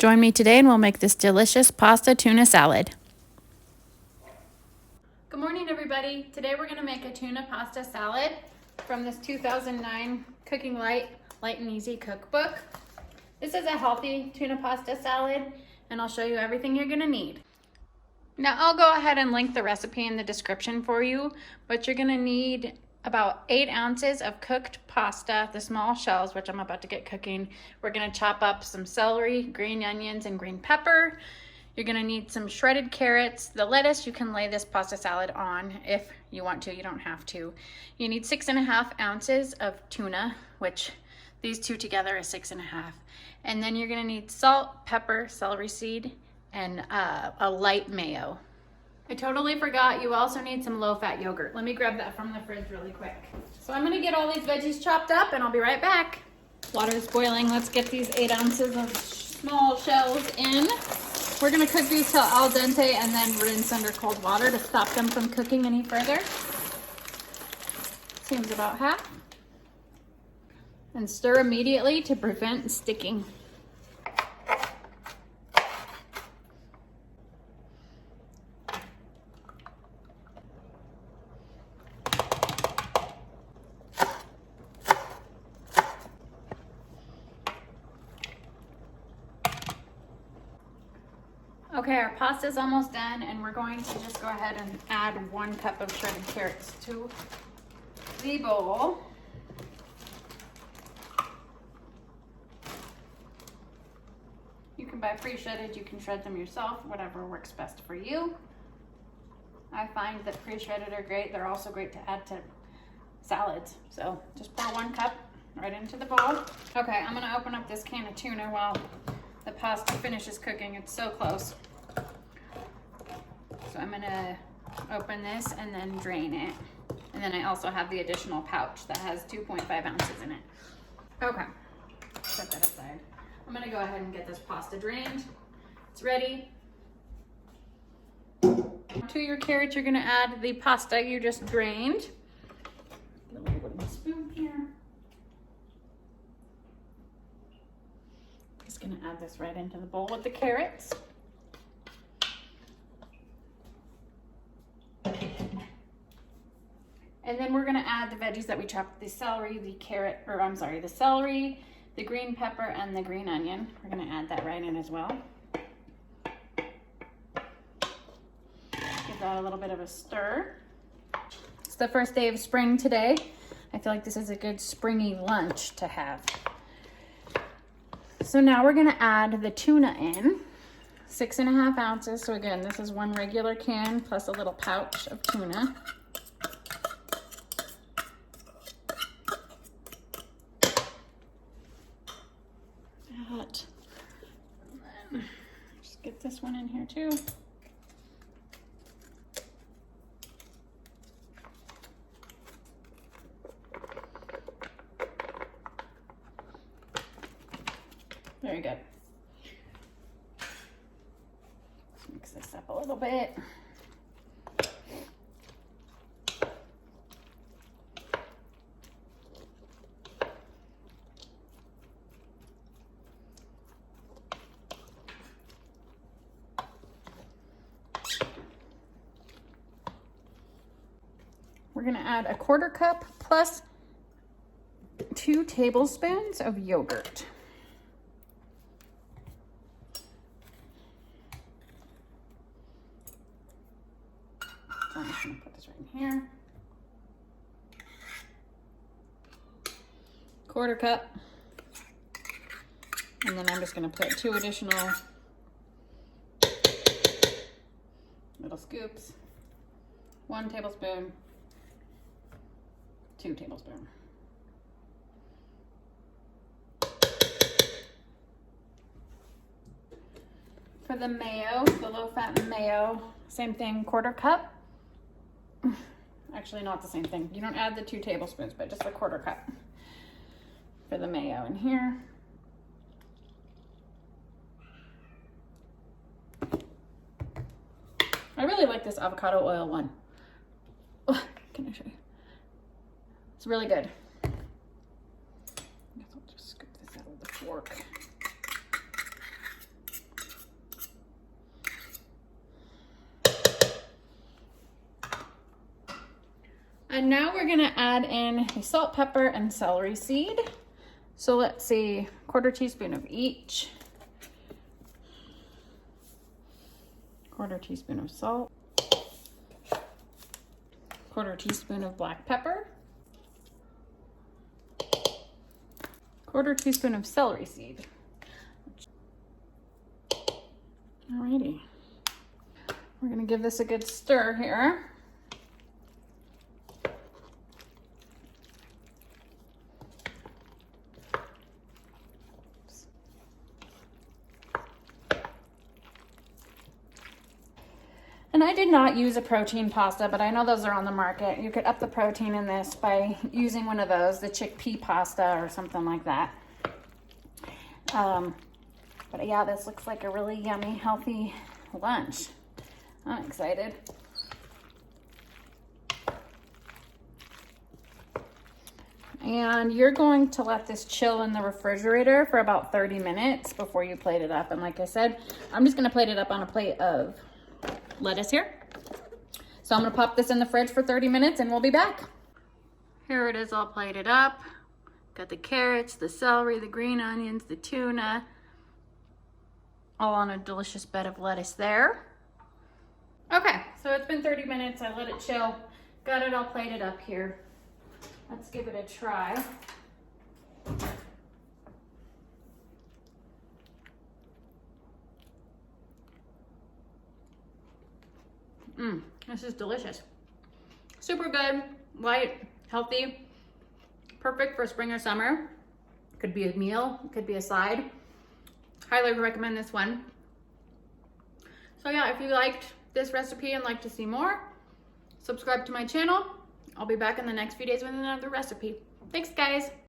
Join me today and we'll make this delicious pasta tuna salad. Good morning, everybody. Today we're going to make a tuna pasta salad from this 2009 Cooking Light and Easy cookbook. This is a healthy tuna pasta salad, and I'll show you everything you're going to need. Now I'll go ahead and link the recipe in the description for you, but you're going to need about 8 ounces of cooked pasta, the small shells, which I'm about to get cooking. We're going to chop up some celery, green onions, and green pepper. You're going to need some shredded carrots. The lettuce you can lay this pasta salad on if you want to, you don't have to. You need 6.5 ounces of tuna, which these two together is 6.5. And then you're going to need salt, pepper, celery seed, and a light mayo. I totally forgot, you also need some low-fat yogurt. Let me grab that from the fridge really quick. So I'm gonna get all these veggies chopped up and I'll be right back. Water is boiling. Let's get these 8 ounces of small shells in. We're gonna cook these till al dente and then rinse under cold water to stop them from cooking any further. Seems about half. And stir immediately to prevent sticking. Okay, our pasta's almost done, and we're going to just go ahead and add 1 cup of shredded carrots to the bowl. You can buy pre-shredded, you can shred them yourself, whatever works best for you. I find that pre-shredded are great. They're also great to add to salads. So just pour 1 cup right into the bowl. Okay, I'm gonna open up this can of tuna while the pasta finishes cooking. It's so close. So I'm gonna open this and then drain it. And then I also have the additional pouch that has 2.5 ounces in it. Okay, set that aside. I'm gonna go ahead and get this pasta drained. It's ready. To your carrots, you're gonna add the pasta you just drained. Get a little wooden spoon here. Just gonna add this right into the bowl with the carrots. And then we're gonna add the veggies that we chopped, the celery, the celery, the green pepper, and the green onion. We're gonna add that right in as well. Give that a little bit of a stir. It's the first day of spring today. I feel like this is a good springy lunch to have. So now we're gonna add the tuna in, 6.5 ounces. So again, this is 1 regular can plus a little pouch of tuna. And then just get this one in here too. Very good. Let's mix this up a little bit. We're gonna add a 1/4 cup plus 2 tablespoons of yogurt. So I'm just gonna put this right in here. 1/4 cup. And then I'm just gonna put 2 additional little scoops. 1 tablespoon, 2 tablespoons. For the mayo, the low-fat mayo, same thing, 1/4 cup. Actually, not the same thing. You don't add the 2 tablespoons, but just a 1/4 cup for the mayo in here. I really like this avocado oil one. Oh, can I show you? It's really good. I guess I'll just scoop this out with a fork. And now we're gonna add in the salt, pepper, and celery seed. So let's see, 1/4 teaspoon of each. 1/4 teaspoon of salt. 1/4 teaspoon of black pepper. 1/4 teaspoon of celery seed. Alrighty. We're gonna give this a good stir here. And I did not use a protein pasta, but I know those are on the market. You could up the protein in this by using one of those, the chickpea pasta or something like that. But yeah, this looks like a really yummy, healthy lunch. I'm excited. And you're going to let this chill in the refrigerator for about 30 minutes before you plate it up. And like I said, I'm just gonna plate it up on a plate of lettuce here. So I'm gonna pop this in the fridge for 30 minutes and we'll be back. Here it is all plated up. Got the carrots, the celery, the green onions, the tuna, all on a delicious bed of lettuce there. Okay, so it's been 30 minutes. I let it chill. Got it all plated up here. Let's give it a try. This is delicious. Super good, light, healthy, perfect for spring or summer. Could be a meal, could be a side. Highly recommend this one. So yeah, if you liked this recipe and like to see more, subscribe to my channel. I'll be back in the next few days with another recipe. Thanks, guys.